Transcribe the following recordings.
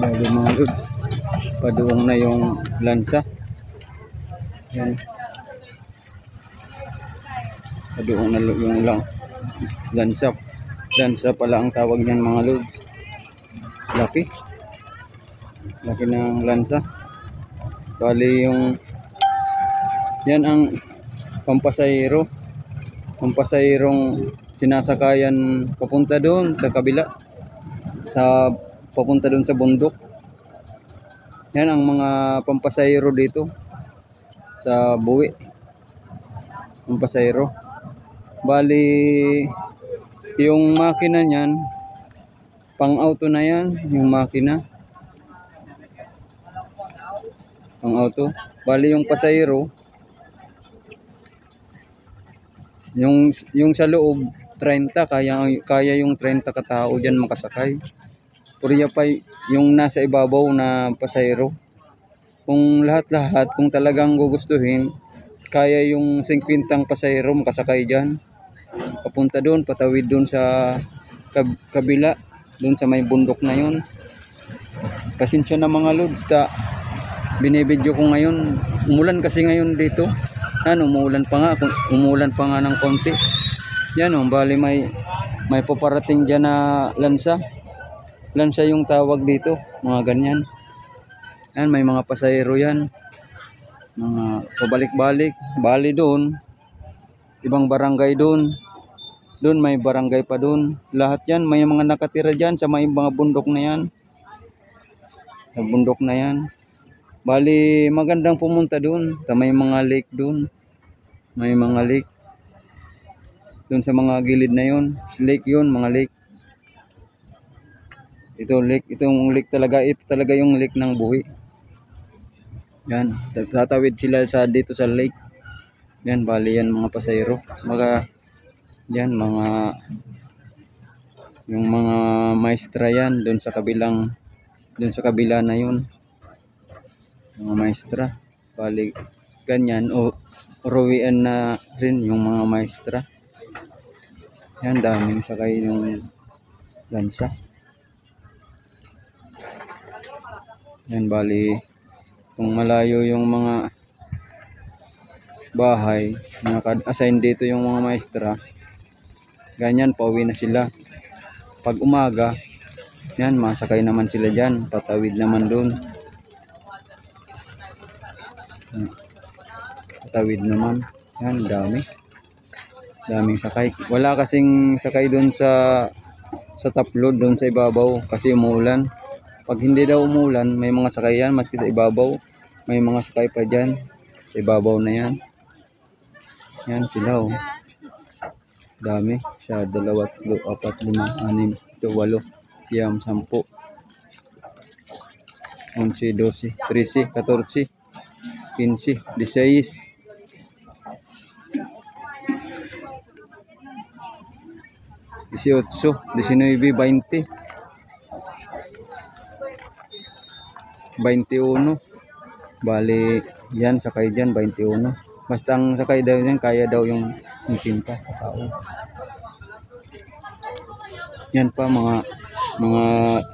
Grabe mga lods. Paduong na yung lansa. Yan. Paduong na yung lansa. Lansa pala ang tawag niyan mga lods. Laki. Laki ng lansa. Bali yung yan ang pampasahero. Pampasahirong sinasakayan papunta doon sa kabila. Papunta doon sa bundok. Yan ang mga pampasahero dito sa buwi. Pampasahero. Bali yung makina niyan pang auto na yan, yung makina. Pang auto. Bali yung pasahero yung sa loob 30 kaya yung 30 katao diyan makasakay. Puriya pa yung nasa ibabaw na pasahero. Kung lahat-lahat, kung talagang gugustuhin, kaya yung 50 pasahero makasakay diyan. Papunta doon, patawid doon sa kabila, doon sa may bundok na yun. Pasensya na mga lods, binibidyo ko ngayon. Umulan kasi ngayon dito. Umuulan pa nga ng konti. Yan bali may paparating diyan na lansa. Lansa yung tawag dito, mga ganyan. Yan, may mga pasahero yan. Mga pabalik-balik. Bali doon, ibang barangay doon. Doon may barangay pa doon. Lahat yan, may mga nakatira dyan sa may mga bundok na yan. Sa bundok na yan. Bali, magandang pumunta doon. May mga lake doon. May mga lake. Doon sa mga gilid na yun. Lake yun, mga lake. Ito lake, itong lake talaga, ito talaga yung lake ng buhi. Yan, tatawid sila dito sa lake. Yan, bali yan mga pasahero. Yan, yung mga maestra yan, doon sa kabila na yun. Mga maestra. Bali, ganyan, uruwian na rin yung mga maestra. Yan, daming sakay yung lansa. Yan, bali kung malayo yung mga bahay naka-assign dito yung mga maestra, ganyan pauwi na sila. Pag umaga, yan masakay naman sila dyan, patawid naman doon. Patawid naman. Yan, daming sakay. Wala kasing sakay doon sa top load doon sa ibabaw kasi umuulan. Pag hindi daw umulan, may mga sakay yan, maski sa ibabaw. May mga sakay pa dyan. Sa ibabaw na yan. Yan sila Dami. 1, 2, 3, 4, 5, 6, 7, 8, 9, 10, 11, 12, 13, 14, 15, 16. 18, 19, 20. 21. Bali yan, sakay dyan 21. Basta ang sakay daw yan, kaya daw yung 50 katao. Yan pa mga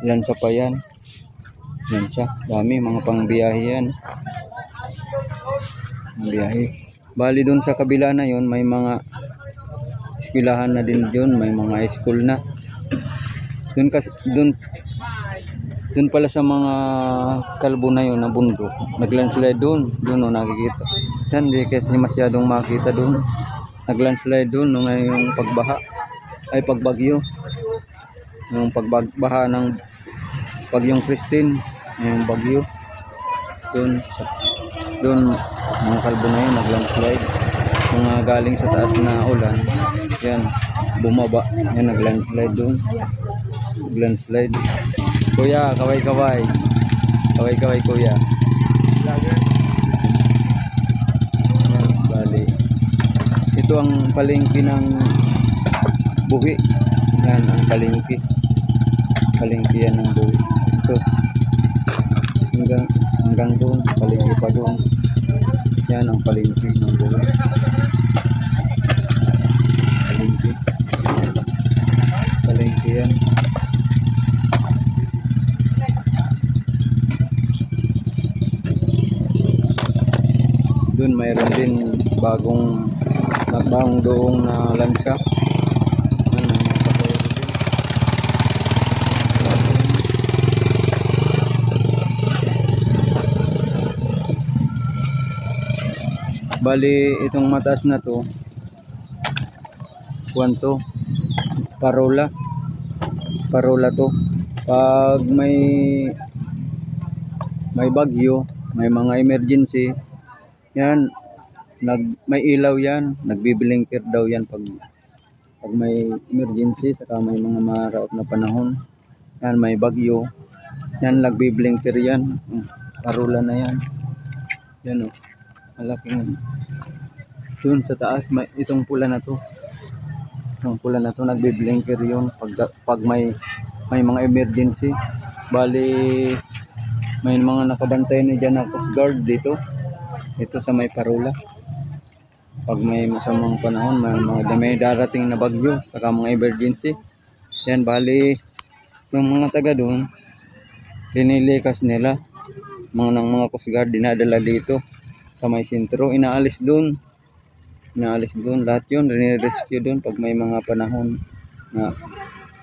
lansa pa yan. Lansa, dami mga pangbiyahe yan. Biyahe. Bali doon sa kabila na yon may mga eskwelahan na din doon, may mga school na. Doon pala sa mga kalbo na yun na bundok, naglandslide doon nakikita. Yan, hindi kasi masyadong makita doon. Naglandslide doon nung ngayong pagbagyo. Yung pagbaha ng bagyong Christine, yung bagyo. Doon mga kalbo na yun, naglandslide. Mga galing sa taas na ulan, yan, bumaba. Yan, naglandslide doon. Naglandslide. Kuya, kaway-kaway. Kaway-kaway, kuya. Yan, bali. Ito ang palengke ng buhi. Yan, ang palengke. Palengke yan ng buhi. Ito. Hanggang doon. Palengke pa doon. Yan ang palengke ng buhi. Palengke. Palengke yan. Doon mayroon din nagbagong doong na lansa. Yan, may mga pasahero din. Bali itong mataas na to, kuwanto, parola to. Pag may bagyo, may mga emergency, yan, may ilaw yan, nagbiblingker daw yan pag may emergency, saka may mga maraot na panahon. Yan, may bagyo, yan, nagbiblingker yan. Parola na yan. Yan o, malaking. Doon sa taas, itong pula na to. Itong pula na to, nagbi-blinker yun pag may mga emergency. Bali, may mga nakabantay na dyan na Coast Guard dito. Ito sa may parola. Pag may masamang panahon, may darating na bagyo, saka mga emergency. Yan, bali, yung mga taga doon, pinilikas nila. Mga Coast Guard, dinadala dito sa may sentro, inaalis doon lahat yun, rescue doon pag may mga panahon na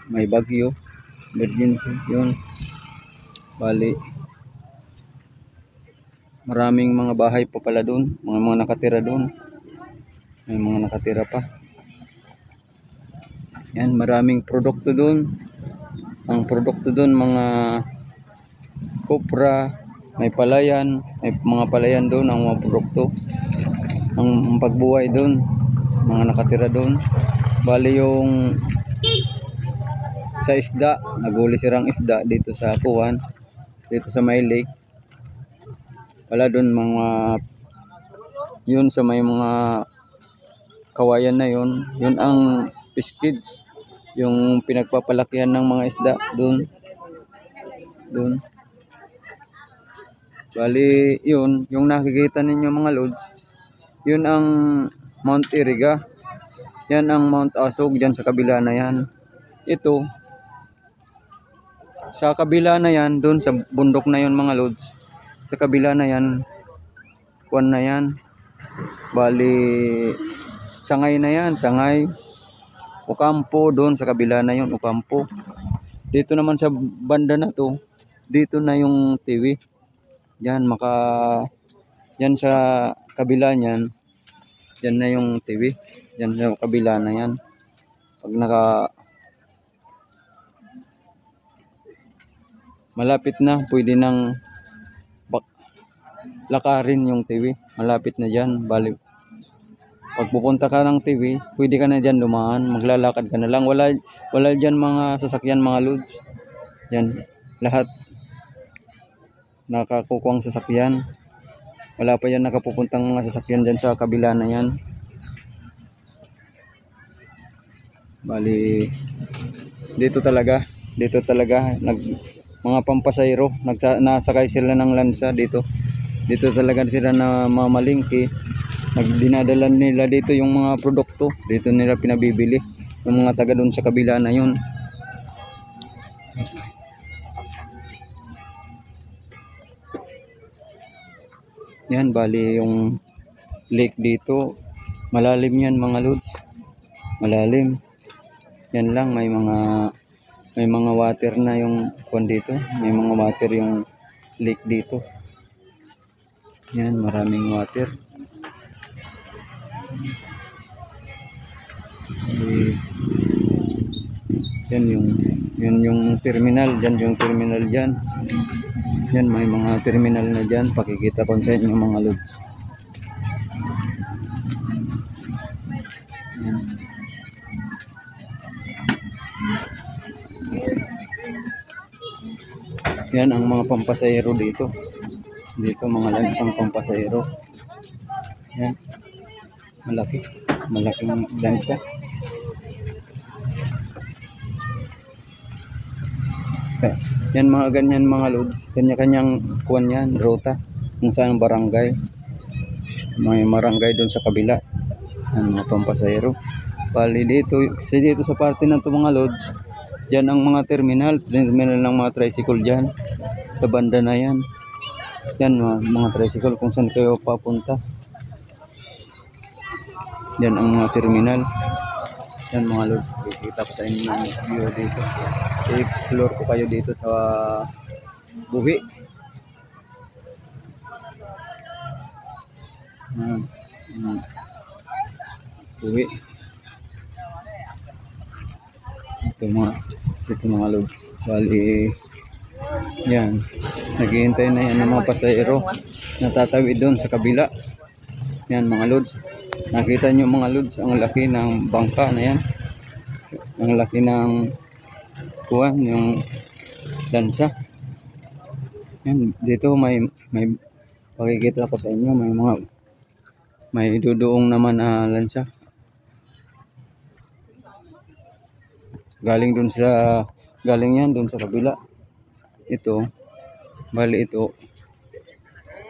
may bagyo, emergency yun. Bali, maraming mga bahay pa pala doon, mga nakatira doon, may mga nakatira pa. Yan, maraming produkto doon. Ang produkto doon, mga kopra, may palayan, may mga palayan doon, ang mga produkto, ang pagbuhay doon, mga nakatira doon. Bali yung sa isda, naguli sirang isda dito sa Kuwan, dito sa may lake. Wala doon yun sa may mga kawayan na yun ang fish kids, yung pinagpapalakihan ng mga isda doon. Bali yun, yung nakikita ninyo mga lods, yun ang Mount Iriga. Yan ang Mount Asog, dyan sa kabila na yan. Ito, sa kabila na yan, doon sa bundok na yun mga lods, sa kabila na yan, kuwan na yan. Bali, Sangay na yan, Sangay. Ocampo, doon sa kabila na yun, Ocampo. Dito naman sa banda na to, dito na yung TV. Yan, yan sa kabila niyan, yan na yung TV. Yan sa kabila na yan. Pag malapit na, pwede nang lakarin yung TV. Malapit na dyan. Bali, pag pupunta ka ng TV, pwede ka na dyan dumaan. Maglalakad ka na lang. Wala dyan mga sasakyan, mga loads. Yan, lahat nakakukuwang sasakyan. Wala pa yan nakapupuntang mga sasakyan dyan sa kabila na yan. Bali, dito talaga mga pampasayro, nasakay sila ng lansa dito. Dito talaga sila na mamalingki. Dinadala nila dito yung mga produkto. Dito nila pinabibili yung mga taga doon sa kabila na yun. Yan, bali yung lake dito, malalim yan mga lods. Malalim. Yan lang, may mga water na yung kuwan dito. May mga water yung lake dito. Yan, maraming water. Yan yung terminal, dyan yung terminal dyan. Yan, may mga terminal na dyan. Pakikita ko sa inyo mga lods. Yan ang mga pampasahero dito. Dito mga lansang pampasahero. Yan. Malaking lansa. Yan mga ganyan mga loads, kanya-kanyang kuwan yan, ruta kung saan barangay. May barangay doon sa kabila. Yan mga pampasahero. Bali dito sa parte na ito mga loads, dyan ang mga terminal ng mga tricycle dyan. Sa banda na yan. Yan mga tricycle kung saan kayo papunta. Yan ang mga terminal. Yan mga lods, kikita ko sa inyo yung view dito. I-explore ko kayo dito sa Buhi. Yan, Buhi. Ito mga lods. Bali, yan. Naghihintay na yan ng mga pasahero. Natatawid doon sa kabila. Yan mga lods. Nakita nyo mga lods, ang laki ng bangka na yan. Ang laki ng kuwan, yung lansa. Yan, dito may pakikita ko sa inyo, may duduong naman na lansa. Galing yan dun sa kabila. Ito, bali ito.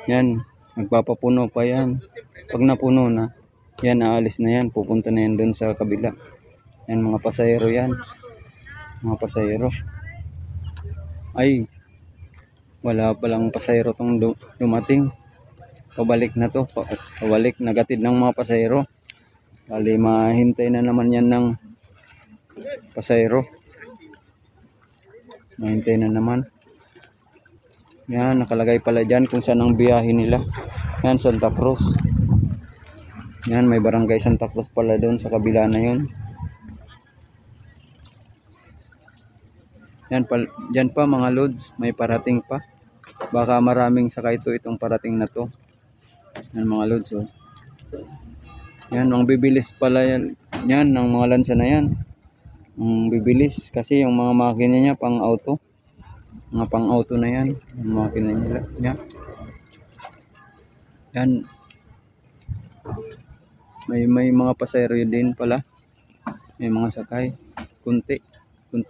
Yan, magpapapuno pa yan. Pag napuno na, yan aalis na yan, pupunta na yan dun sa kabila. Yan mga pasahero yan. Mga pasahero. Ay, wala palang pasahero tong dumating. Pabalik na to. Pabalik, nagatid ng mga pasahero. Bali, mahintay na naman yan ng pasahero. Mahintay na naman. Yan, nakalagay pala dyan kung saan ang biyahe nila. Yan, Santa Cruz. Yan, may barangay Santa Cruz pala doon sa kabila na yun. Yan, dyan pa mga lods, may parating pa. Baka maraming sakay itong parating na to. Yan mga lods, oh. Yan, ang bibilis pala yan, ng mga lansa na yan. Ang bibilis kasi yung mga makina niya pang auto. Mga pang auto na yan, yung makina nila. Yan. May mga pasahero din pala. May mga sakay. Kunti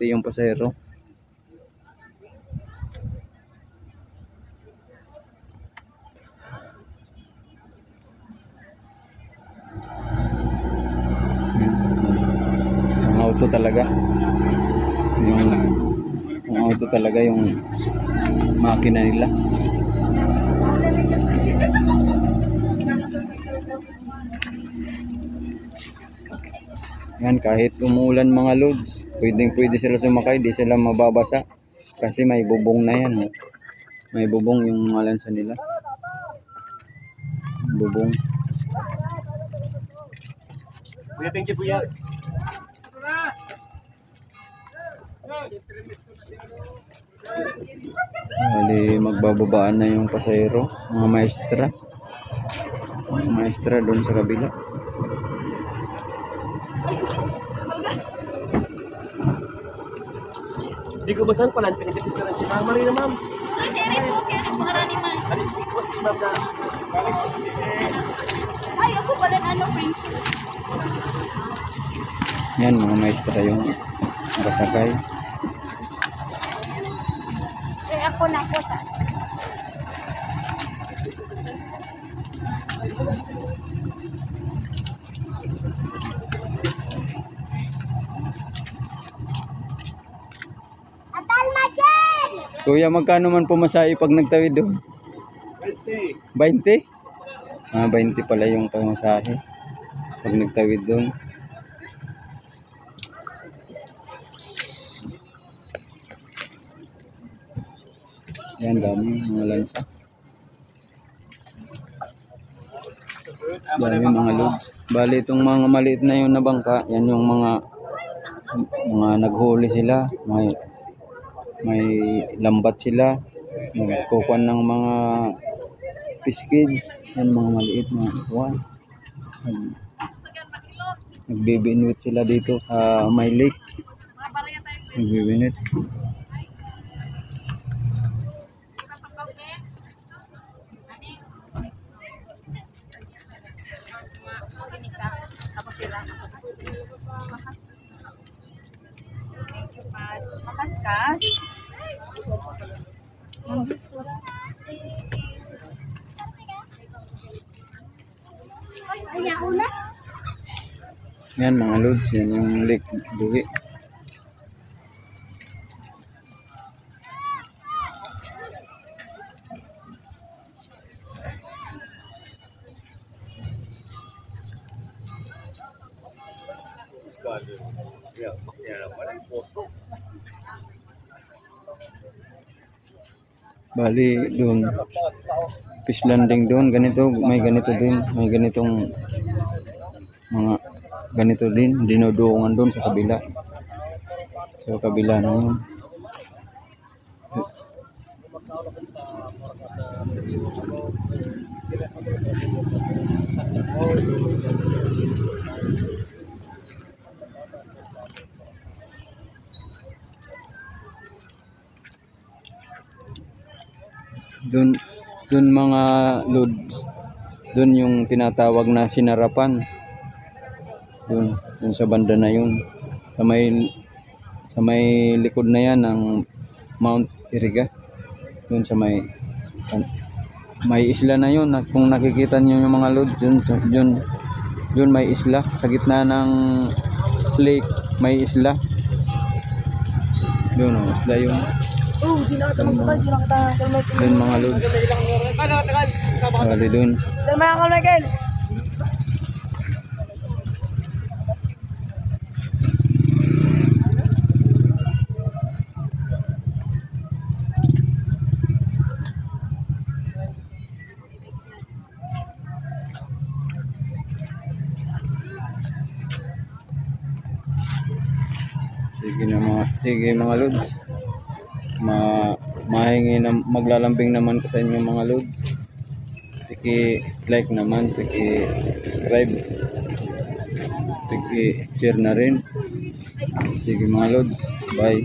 yung pasahero. Auto talaga yung auto talaga yung makina nila. Yan, kahit umuulan mga loads, pwede sila sumakay, di sila mababasa kasi may bubong na yan. May bubong yung mga lansa nila. Bubong. Thank you, Buya. Bali, magbababaan na yung pasahero, mga maestra doon sa kabila. Di ko basan pa lang pinag-assistan si Ma'am Marina, ma'am. Sir, kaya po, kaya rin marami man. Alin si ko si Ma'am na. Ay, ako pala na princess. Yan, mga maestra yung nakasakay. Sir, ako na po sa. Atal Majen! Kuya, magkano man pumasahe pag nagtawid doon? 20? 20? 20 pala yung pamasahe pag nagtawid doon. Yan, dami mga lansa. Dami mga loads. Bali, itong mga maliit na yung nabangka, yan yung mga naghuli sila. May lambat sila. Nagkukuhan ng mga piskids. Yan, mga maliit na kuhan. Nagbibinwit sila dito sa may lake. Nagbibinwit. Makaskas. Ay, ako na. Yan mga loads, yan yung Lake Buhi. Bali doon. Fish landing doon. Ganito, may ganito din. May ganitong mga ganito din. Dinuduungan doon sa kabila. Sa kabila na yun. Doon mga lods, doon yung tinatawag na sinarapan. Doon sa banda na yun. Sa may likod na yan ng Mount Iriga. Doon sa may isla na yun. Kung nakikita niyo yung mga lods, doon may isla. Sa gitna ng lake, may isla. Doon oh, isla yun. Doon mga lods. Bali doon. Sige mga lods. Mahingi na maglalambing naman ko sa inyo mga lods. Like naman, subscribe, share na rin. Sige mga lods, bye.